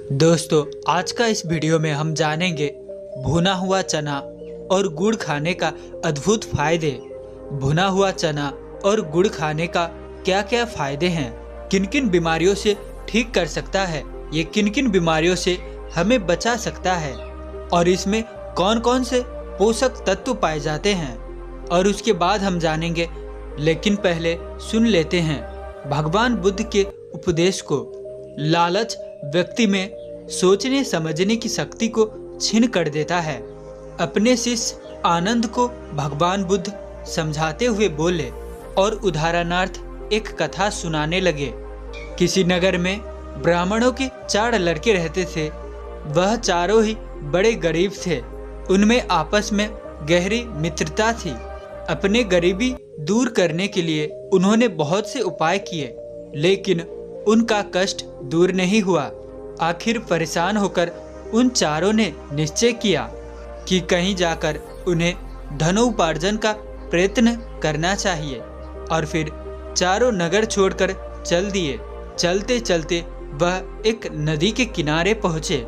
दोस्तों, आज का इस वीडियो में हम जानेंगे भुना हुआ चना और गुड़ खाने का अद्भुत फायदे। भुना हुआ चना और गुड़ खाने का क्या क्या फायदे हैं, किन किन बीमारियों से ठीक कर सकता है, ये किन किन बीमारियों से हमें बचा सकता है और इसमें कौन कौन से पोषक तत्व पाए जाते हैं, और उसके बाद हम जानेंगे। लेकिन पहले सुन लेते हैं भगवान बुद्ध के उपदेश को। लालच व्यक्ति में सोचने समझने की शक्ति को छीन कर देता है। अपने शिष्य आनंद को भगवान बुद्ध समझाते हुए बोले और उदाहरणार्थ एक कथा सुनाने लगे। किसी नगर में ब्राह्मणों के 4 लड़के रहते थे। वह चारों ही बड़े गरीब थे। उनमें आपस में गहरी मित्रता थी। अपने गरीबी दूर करने के लिए उन्होंने बहुत से उपाय किए, लेकिन उनका कष्ट दूर नहीं हुआ। आखिर परेशान होकर उन चारों ने निश्चय किया कि कहीं जाकर उन्हें धनोपार्जन का प्रयत्न करना चाहिए, और फिर चारों नगर छोड़कर चल दिए। चलते चलते वह एक नदी के किनारे पहुँचे।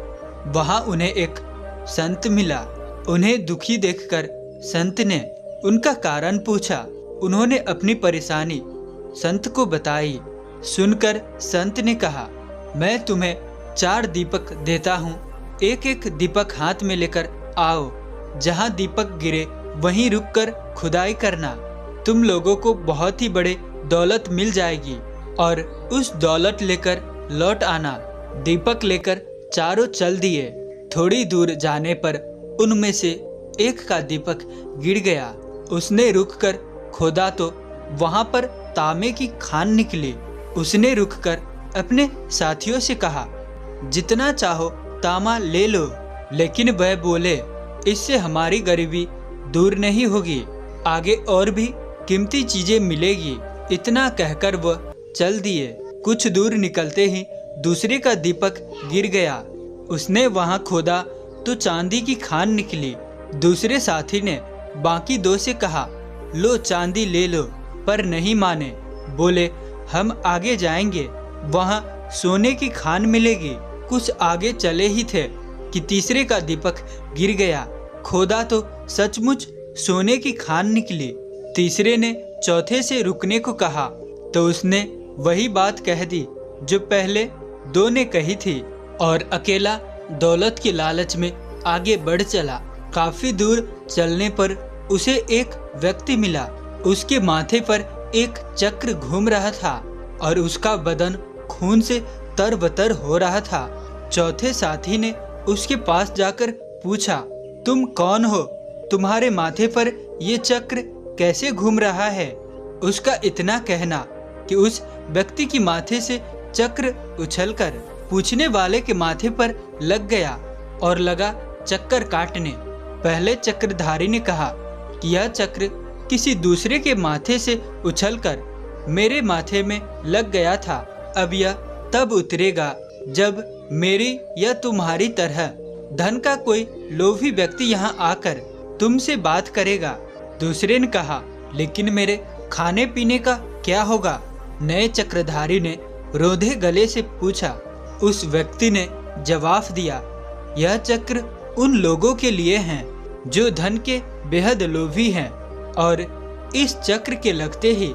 वहाँ उन्हें एक संत मिला। उन्हें दुखी देखकर संत ने उनका कारण पूछा। उन्होंने अपनी परेशानी संत को बताई। सुनकर संत ने कहा, मैं तुम्हें 4 दीपक देता हूँ। एक एक दीपक हाथ में लेकर आओ। जहाँ दीपक गिरे वहीं रुककर खुदाई करना। तुम लोगों को बहुत ही बड़े दौलत मिल जाएगी और उस दौलत लेकर लौट आना। दीपक लेकर चारों चल दिए। थोड़ी दूर जाने पर उनमें से एक का दीपक गिर गया। उसने रुककर खोदा तो वहाँ पर तांबे की खान निकली। उसने रुककर अपने साथियों से कहा, जितना चाहो तांबा ले लो। लेकिन वह बोले, इससे हमारी गरीबी दूर नहीं होगी, आगे और भी कीमती चीजें मिलेगी। इतना कहकर वह चल दिए। कुछ दूर निकलते ही दूसरे का दीपक गिर गया। उसने वहां खोदा तो चांदी की खान निकली। दूसरे साथी ने बाकी 2 से कहा, लो चांदी ले लो, पर नहीं माने। बोले, हम आगे जाएंगे, वहां सोने की खान मिलेगी। कुछ आगे चले ही थे कि तीसरे का दीपक गिर गया। खोदा तो सचमुच सोने की खान निकली। तीसरे ने चौथे से रुकने को कहा तो उसने वही बात कह दी जो पहले 2 ने कही थी, और अकेला दौलत के लालच में आगे बढ़ चला। काफी दूर चलने पर उसे एक व्यक्ति मिला। उसके माथे पर एक चक्र घूम रहा था और उसका बदन खून से तरबतर हो रहा था। चौथे साथी ने उसके पास जाकर पूछा, तुम कौन हो? तुम्हारे माथे पर ये चक्र कैसे घूम रहा है? उसका इतना कहना कि उस व्यक्ति की माथे से चक्र उछलकर पूछने वाले के माथे पर लग गया और लगा चक्कर काटने। पहले चक्रधारी ने कहा कि यह चक्र किसी दूसरे के माथे से उछलकर मेरे माथे में लग गया था। अब यह तब उतरेगा जब मेरी या तुम्हारी तरह धन का कोई लोभी व्यक्ति यहाँ आकर तुमसे बात करेगा। दूसरे ने कहा, लेकिन मेरे खाने पीने का क्या होगा? नए चक्रधारी ने रोधे गले से पूछा। उस व्यक्ति ने जवाब दिया, यह चक्र उन लोगों के लिए हैं जो धन के बेहद लोभी हैं, और इस चक्र के लगते ही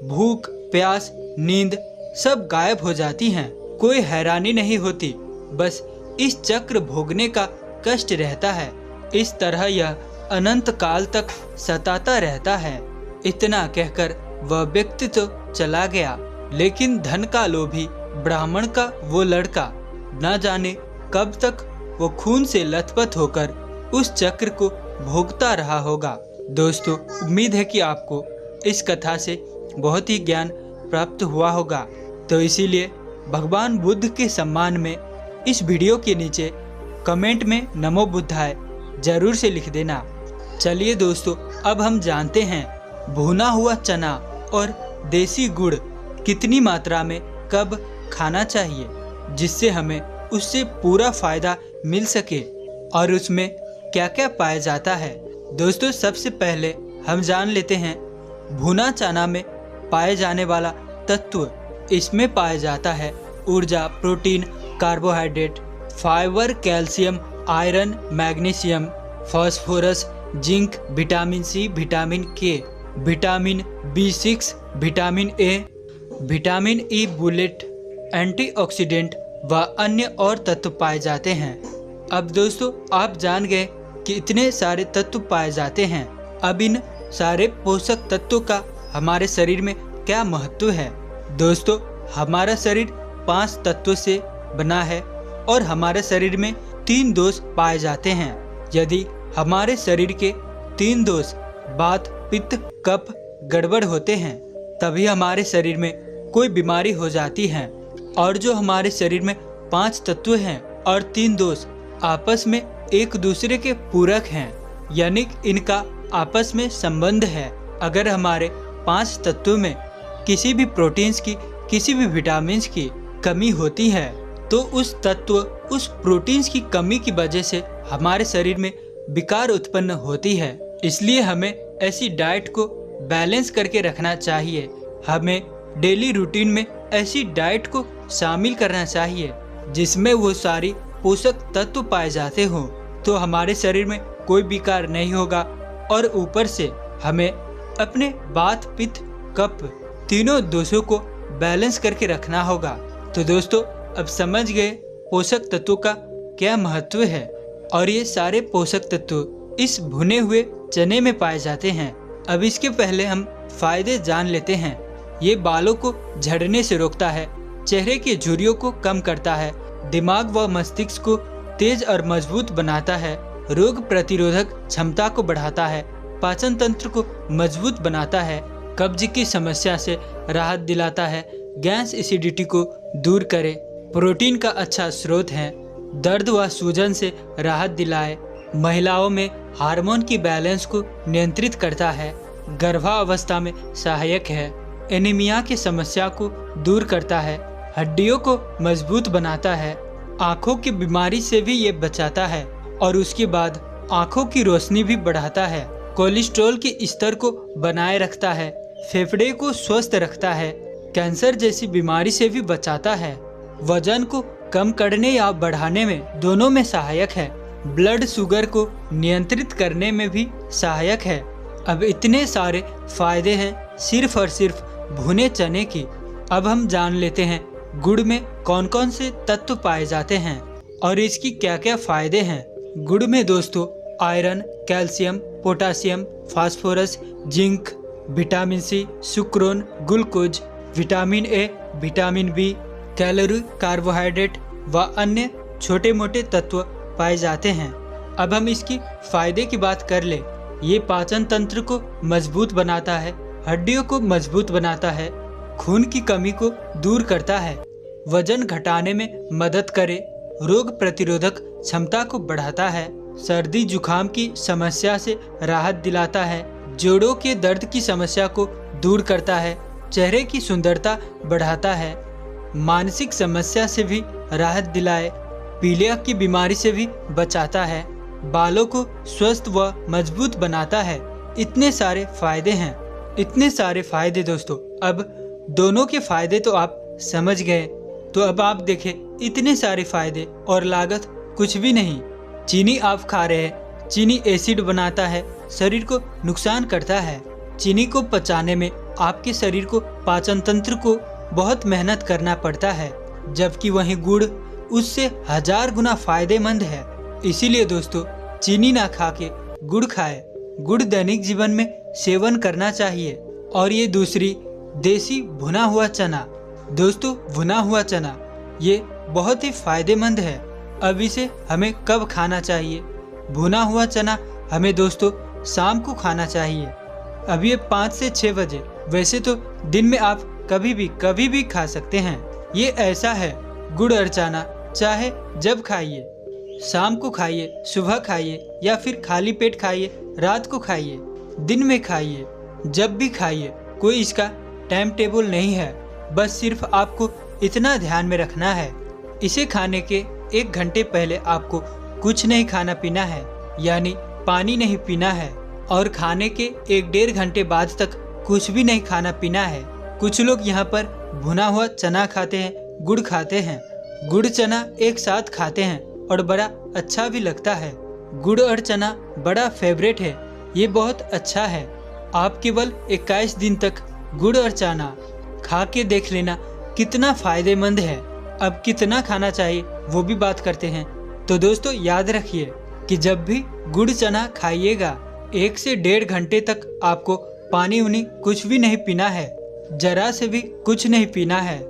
भूख, प्यास, नींद सब गायब हो जाती हैं। कोई हैरानी नहीं होती, बस इस चक्र भोगने का कष्ट रहता है। इस तरह यह अनंत काल तक सताता रहता है। इतना कहकर वह व्यक्ति तो चला गया, लेकिन धन का लोभी ब्राह्मण का वो लड़का न जाने कब तक वो खून से लथपथ होकर उस चक्र को भोगता रहा होगा। दोस्तों, उम्मीद है कि आपको इस कथा से बहुत ही ज्ञान प्राप्त हुआ होगा। तो इसीलिए भगवान बुद्ध के सम्मान में इस वीडियो के नीचे कमेंट में नमो बुद्धाय जरूर से लिख देना। चलिए दोस्तों, अब हम जानते हैं भुना हुआ चना और देसी गुड़ कितनी मात्रा में कब खाना चाहिए, जिससे हमें उससे पूरा फायदा मिल सके और उसमें क्या क्या पाया जाता है। दोस्तों, सबसे पहले हम जान लेते हैं भुना चना में पाए जाने वाला तत्व। इसमें पाया जाता है ऊर्जा, protein, carbohydrate, fibre, calcium, iron, magnesium, phosphorus, zinc, vitamin C, vitamin K, vitamin B6, vitamin A, vitamin E, बुलेट, एंटीऑक्सीडेंट व अन्य और तत्व पाए जाते हैं। अब दोस्तों आप जान गए कि इतने सारे तत्व पाए जाते हैं। अब इन सारे पोषक तत्वों का हमारे शरीर में क्या महत्व है। दोस्तों हमारा शरीर 5 तत्वों से बना है और हमारे शरीर में 3 दोष पाए जाते हैं। यदि हमारे शरीर के 3 दोष वात, पित्त, कफ गड़बड़ होते हैं तभी हमारे शरीर में कोई बीमारी हो जाती है। और जो हमारे शरीर में 5 तत्व हैं और 3 दोष आपस में एक दूसरे के पूरक हैं, यानी इनका आपस में संबंध है। अगर हमारे 5 तत्वों में किसी भी प्रोटीन्स की, किसी भी विटामिन्स की कमी होती है तो उस तत्व, उस प्रोटीन्स की कमी की वजह से हमारे शरीर में विकार उत्पन्न होती है। इसलिए हमें ऐसी डाइट को बैलेंस करके रखना चाहिए। हमें डेली रूटीन में ऐसी डाइट को शामिल करना चाहिए जिसमें वो सारी पोषक तत्व पाए जाते हों, तो हमारे शरीर में कोई विकार नहीं होगा। और ऊपर से हमें अपने वात, पित्त, कफ तीनों दोषों को बैलेंस करके रखना होगा। तो दोस्तों अब समझ गए पोषक तत्वों का क्या महत्व है। और ये सारे पोषक तत्व इस भुने हुए चने में पाए जाते हैं। अब इसके पहले हम फायदे जान लेते हैं। ये बालों को झड़ने से रोकता है, चेहरे की झुर्रियों को कम करता है, दिमाग व मस्तिष्क को तेज और मजबूत बनाता है, रोग प्रतिरोधक क्षमता को बढ़ाता है, पाचन तंत्र को मजबूत बनाता है, कब्ज की समस्या से राहत दिलाता है, गैस एसिडिटी को दूर करे, प्रोटीन का अच्छा स्रोत है, दर्द व सूजन से राहत दिलाए, महिलाओं में हार्मोन की बैलेंस को नियंत्रित करता है, गर्भावस्था में सहायक है, एनीमिया की समस्या को दूर करता है, हड्डियों को मजबूत बनाता है, आँखों की बीमारी से भी ये बचाता है और उसके बाद आँखों की रोशनी भी बढ़ाता है, कोलेस्ट्रॉल के स्तर को बनाए रखता है, फेफड़े को स्वस्थ रखता है, कैंसर जैसी बीमारी से भी बचाता है, वजन को कम करने या बढ़ाने में दोनों में सहायक है, ब्लड शुगर को नियंत्रित करने में भी सहायक है। अब इतने सारे फायदे हैं सिर्फ और सिर्फ भुने चने की। अब हम जान लेते हैं गुड़ में कौन कौन से तत्व पाए जाते हैं और इसकी क्या क्या फायदे हैं। गुड़ में दोस्तों iron, calcium, potassium, phosphorus, zinc, vitamin C, sucrose, glucose, vitamin A, vitamin B, calorie, carbohydrate व अन्य छोटे मोटे तत्व पाए जाते हैं। अब हम इसकी फायदे की बात कर ले। ये पाचन तंत्र को मजबूत बनाता है, हड्डियों को मजबूत बनाता है, खून की कमी को दूर करता है, वजन घटाने में मदद करे, रोग प्रतिरोधक क्षमता को बढ़ाता है, सर्दी जुकाम की समस्या से राहत दिलाता है, जोड़ों के दर्द की समस्या को दूर करता है, चेहरे की सुंदरता बढ़ाता है, मानसिक समस्या से भी राहत दिलाए, पीलिया की बीमारी से भी बचाता है, बालों को स्वस्थ व मजबूत बनाता है। इतने सारे फायदे हैं, इतने सारे फायदे दोस्तों। अब दोनों के फायदे तो आप समझ गए, तो अब आप देखें इतने सारे फायदे और लागत कुछ भी नहीं। चीनी आप खा रहे हैं, चीनी एसिड बनाता है, शरीर को नुकसान करता है। चीनी को पचाने में आपके शरीर को, पाचन तंत्र को बहुत मेहनत करना पड़ता है, जबकि वहीं गुड़ उससे 1000 गुना फायदेमंद है। इसीलिए दोस्तों चीनी ना खा के गुड़ खाए। गुड़ दैनिक जीवन में सेवन करना चाहिए। और ये दूसरी देसी भुना हुआ चना, दोस्तों भुना हुआ चना ये बहुत ही फायदेमंद है। अब इसे हमें कब खाना चाहिए? भुना हुआ चना हमें दोस्तों शाम को खाना चाहिए। अब ये 5 से 6 बजे, वैसे तो दिन में आप कभी भी खा सकते हैं। ये ऐसा है, गुड़ और चना चाहे जब खाइए, शाम को खाइए, सुबह खाइए या फिर खाली पेट खाइए, रात को खाइए, दिन में खाइए, जब भी खाइए, कोई इसका टाइम टेबल नहीं है। बस सिर्फ आपको इतना ध्यान में रखना है, इसे खाने के 1 घंटे पहले आपको कुछ नहीं खाना पीना है, यानी पानी नहीं पीना है, और खाने के 1-1.5 घंटे बाद तक कुछ भी नहीं खाना पीना है। कुछ लोग यहाँ पर भुना हुआ चना खाते हैं, गुड़ खाते हैं, गुड़ चना एक साथ खाते हैं और बड़ा अच्छा भी लगता है। गुड़ और चना बड़ा फेवरेट है, ये बहुत अच्छा है। आप केवल 21 दिन तक गुड़ और चना खा के देख लेना कितना फायदेमंद है। अब कितना खाना चाहिए वो भी बात करते हैं। तो दोस्तों याद रखिए कि जब भी गुड़ चना खाइएगा 1 से 1.5 घंटे तक आपको पानी उनी कुछ भी नहीं पीना है, जरा से भी कुछ नहीं पीना है,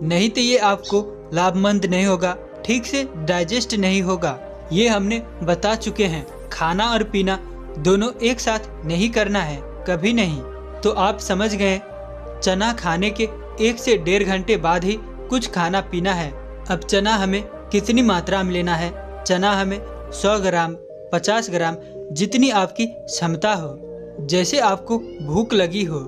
नहीं तो ये आपको लाभमंद नहीं होगा, ठीक से डाइजेस्ट नहीं होगा। ये हमने बता चुके हैं। खाना और पीना दोनों एक साथ नहीं करना है, कभी नहीं। तो आप समझ गए, चना खाने के 1 से 1.5 घंटे बाद ही कुछ खाना पीना है। अब चना हमें कितनी मात्रा में लेना है? चना हमें 100 ग्राम, 50 ग्राम, जितनी आपकी क्षमता हो, जैसे आपको भूख लगी हो,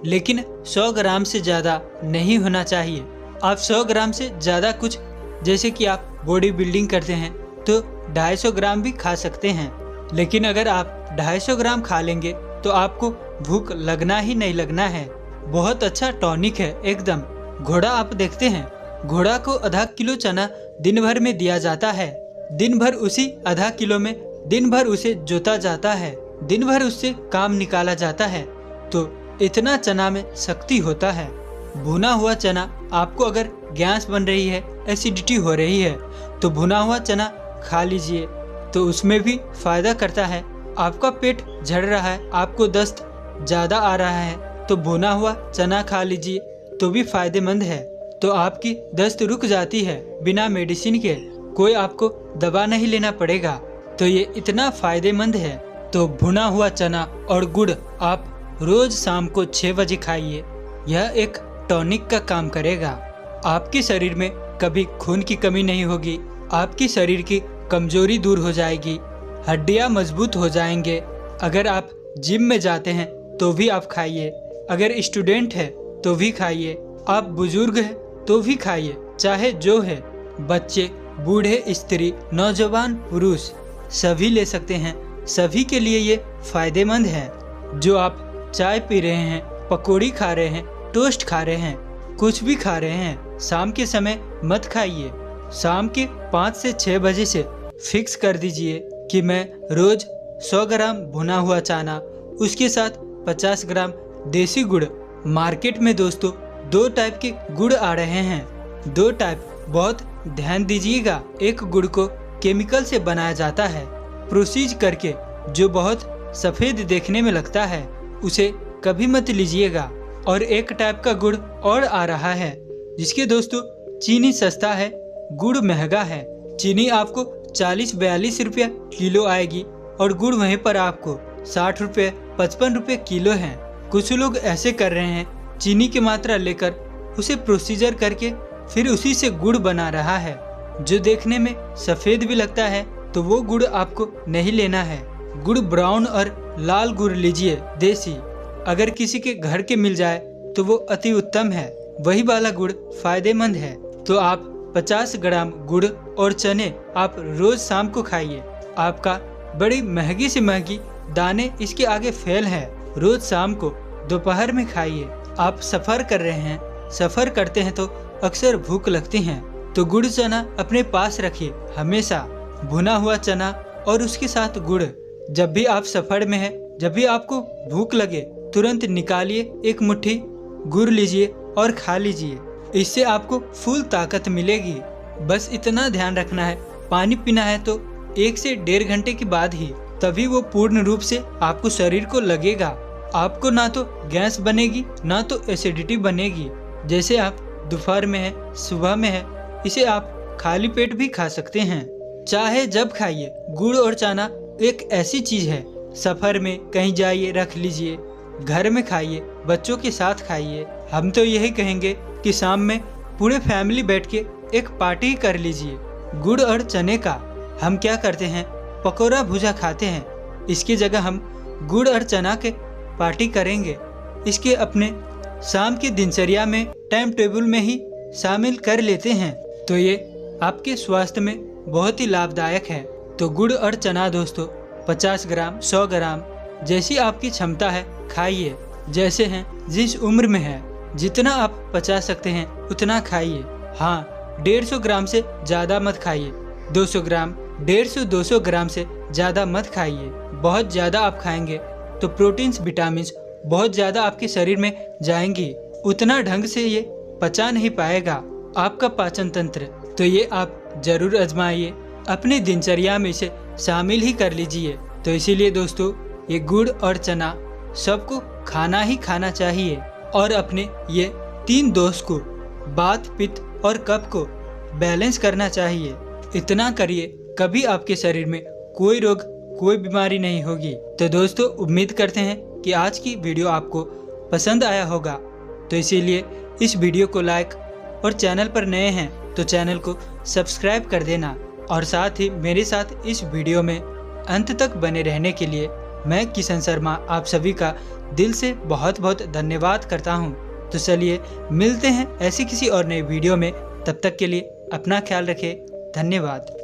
लेकिन 100 ग्राम से ज़्यादा नहीं होना चाहिए। आप 100 ग्राम से ज़्यादा कुछ, जैसे कि आप बॉडी बिल्डिंग करते हैं तो 250 ग्राम भी खा सकते हैं, लेकिन अगर आप 250 ग्राम खा लेंगे तो आपको भूख लगना ही नहीं लगना है। बहुत अच्छा टॉनिक है एकदम। घोड़ा आप देखते हैं, घोड़ा को आधा किलो चना दिन भर में दिया जाता है। दिन भर उसी आधा किलो में दिन भर उसे जोता जाता है, दिन भर उससे काम निकाला जाता है। तो इतना चना में शक्ति होता है। भुना हुआ चना, आपको अगर गैस बन रही है, एसिडिटी हो रही है, तो भुना हुआ चना खा लीजिए, तो उसमें भी फायदा करता है। आपका पेट झड़ रहा है, आपको दस्त ज़्यादा आ रहा है, तो भुना हुआ चना खा लीजिए, तो भी फायदेमंद है। तो आपकी दस्त रुक जाती है बिना मेडिसिन के, कोई आपको दवा नहीं लेना पड़ेगा। तो ये इतना फायदेमंद है। तो भुना हुआ चना और गुड़ आप रोज शाम को 6 बजे खाइए। यह एक टॉनिक का काम करेगा। आपके शरीर में कभी खून की कमी नहीं होगी, आपकी शरीर की कमजोरी दूर हो जाएगी, हड्डियां मजबूत हो जाएंगे। अगर आप जिम में जाते हैं तो भी आप खाइए, अगर स्टूडेंट है तो भी खाइए, आप बुजुर्ग हैं तो भी खाइए, चाहे जो है, बच्चे, बूढ़े, स्त्री, नौजवान, पुरुष, सभी ले सकते हैं। सभी के लिए ये फायदेमंद है। जो आप चाय पी रहे हैं, पकौड़ी खा रहे हैं, टोस्ट खा रहे हैं, कुछ भी खा रहे हैं, शाम के समय मत खाइए। शाम के 5 से 6 बजे से फिक्स कर दीजिए कि मैं रोज 100 ग्राम भुना हुआ चना, उसके साथ 50 ग्राम देसी गुड़। मार्केट में दोस्तों 2 टाइप के गुड़ आ रहे हैं, 2 टाइप, बहुत ध्यान दीजिएगा। एक गुड़ को केमिकल से बनाया जाता है, प्रोसीज करके, जो बहुत सफ़ेद देखने में लगता है, उसे कभी मत लीजिएगा। और एक टाइप का गुड़ और आ रहा है, जिसके दोस्तों चीनी सस्ता है, गुड़ महंगा है। चीनी आपको 40-42 रुपया किलो आएगी और गुड़ वहीं पर आपको 60 रुपये, 55 रुपये किलो है। कुछ लोग ऐसे कर रहे हैं, चीनी की मात्रा लेकर उसे प्रोसीजर करके फिर उसी से गुड़ बना रहा है, जो देखने में सफ़ेद भी लगता है। तो वो गुड़ आपको नहीं लेना है। गुड़ ब्राउन और लाल गुड़ लीजिए, देसी। अगर किसी के घर के मिल जाए तो वो अति उत्तम है, वही वाला गुड़ फायदेमंद है। तो आप 50 ग्राम गुड़ और चने आप रोज शाम को खाइए। आपका बड़ी महंगी से महंगी दाने इसके आगे फेल है। रोज शाम को दोपहर में खाइए। आप सफ़र कर रहे हैं, सफ़र करते हैं तो अक्सर भूख लगती है, तो गुड़ चना अपने पास रखिए हमेशा। भुना हुआ चना और उसके साथ गुड़। जब भी आप सफ़र में हैं, जब भी आपको भूख लगे, तुरंत निकालिए, एक मुट्ठी गुड़ लीजिए और खा लीजिए। इससे आपको फुल ताकत मिलेगी। बस इतना ध्यान रखना है, पानी पीना है तो 1 से 1.5 घंटे के बाद ही, तभी वो पूर्ण रूप से आपको शरीर को लगेगा। आपको ना तो गैस बनेगी, ना तो एसिडिटी बनेगी। जैसे आप दोपहर में है, सुबह में है, इसे आप खाली पेट भी खा सकते हैं, चाहे जब खाइए। गुड़ और चना एक ऐसी चीज है, सफर में कहीं जाइए रख लीजिए, घर में खाइए, बच्चों के साथ खाइए। हम तो यही कहेंगे कि शाम में पूरे फैमिली बैठ के एक पार्टी कर लीजिए। गुड़ और चने का हम क्या करते हैं, पकौड़ा भुजा खाते हैं। इसकी जगह हम गुड़ और चना के पार्टी करेंगे। इसके अपने शाम की दिनचर्या में, टाइम टेबल में ही शामिल कर लेते हैं, तो ये आपके स्वास्थ्य में बहुत ही लाभदायक है। तो गुड़ और चना दोस्तों 50 ग्राम, 100 ग्राम, जैसी आपकी क्षमता है खाइए। जैसे हैं, जिस उम्र में है, जितना आप पचा सकते हैं उतना खाइए। हाँ, 150 ग्राम से ज़्यादा मत खाइए। 200 ग्राम, 150-200 ग्राम से ज़्यादा मत खाइए। बहुत ज़्यादा आप खाएंगे तो प्रोटीन्स, विटामिन्स बहुत ज़्यादा आपके शरीर में जाएंगी, उतना ढंग से ये पचा नहीं पाएगा आपका पाचन तंत्र। तो ये आप ज़रूर आजमाइए, अपनी दिनचर्या में इसे शामिल ही कर लीजिए। तो इसीलिए दोस्तों, ये गुड़ और चना सबको खाना ही खाना चाहिए और अपने ये 3 दोष को, वात, पित्त और कफ को बैलेंस करना चाहिए। इतना करिए, कभी आपके शरीर में कोई रोग, कोई बीमारी नहीं होगी। तो दोस्तों, उम्मीद करते हैं कि आज की वीडियो आपको पसंद आया होगा। तो इसीलिए इस वीडियो को लाइक और चैनल पर नए हैं तो चैनल को सब्सक्राइब कर देना और साथ ही मेरे साथ इस वीडियो में अंत तक बने रहने के लिए मैं किशन शर्मा आप सभी का दिल से बहुत बहुत धन्यवाद करता हूं। तो चलिए मिलते हैं ऐसी किसी और नई वीडियो में। तब तक के लिए अपना ख्याल रखें। धन्यवाद।